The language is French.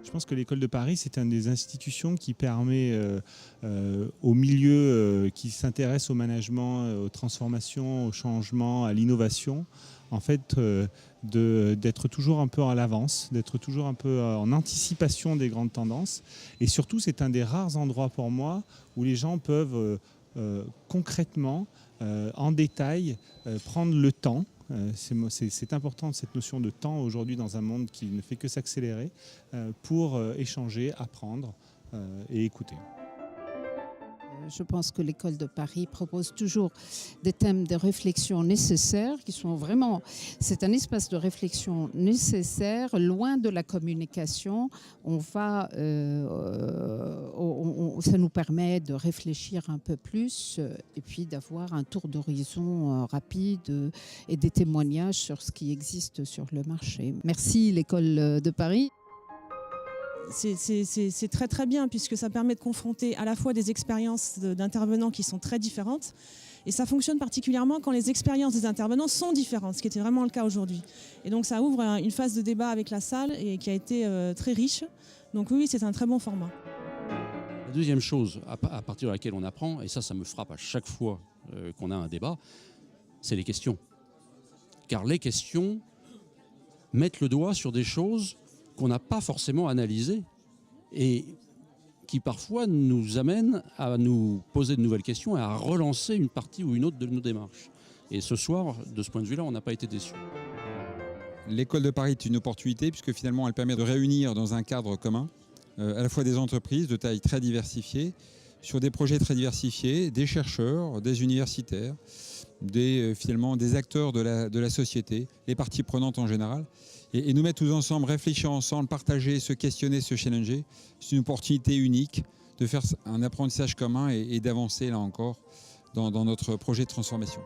Je pense que l'École de Paris, c'est une des institutions qui permet aux milieux qui s'intéressent au management, aux transformations, au changement, à l'innovation, en fait, d'être toujours un peu à l'avance, d'être toujours un peu en anticipation des grandes tendances. Et surtout, c'est un des rares endroits pour moi où les gens peuvent concrètement, en détail, prendre le temps. C'est important cette notion de temps aujourd'hui dans un monde qui ne fait que s'accélérer pour échanger, apprendre et écouter. Je pense que l'École de Paris propose toujours des thèmes de réflexion nécessaires qui sont vraiment, c'est un espace de réflexion nécessaire, loin de la communication. Ça nous permet de réfléchir un peu plus et puis d'avoir un tour d'horizon rapide et des témoignages sur ce qui existe sur le marché. Merci l'École de Paris. C'est très très bien puisque ça permet de confronter à la fois des expériences d'intervenants qui sont très différentes et ça fonctionne particulièrement quand les expériences des intervenants sont différentes, ce qui était vraiment le cas aujourd'hui. Et donc ça ouvre une phase de débat avec la salle et qui a été très riche. Donc oui, c'est un très bon format. La deuxième chose à partir de laquelle on apprend, et ça me frappe à chaque fois qu'on a un débat, c'est les questions. Car les questions mettent le doigt sur des choses qu'on n'a pas forcément analysé et qui parfois nous amènent à nous poser de nouvelles questions et à relancer une partie ou une autre de nos démarches. Et ce soir, de ce point de vue-là, on n'a pas été déçus. L'École de Paris est une opportunité puisque finalement elle permet de réunir dans un cadre commun à la fois des entreprises de taille très diversifiée, sur des projets très diversifiés, des chercheurs, des universitaires, finalement des acteurs de la société, les parties prenantes en général. Et nous mettre tous ensemble, réfléchir ensemble, partager, se questionner, se challenger. C'est une opportunité unique de faire un apprentissage commun et d'avancer là encore dans notre projet de transformation.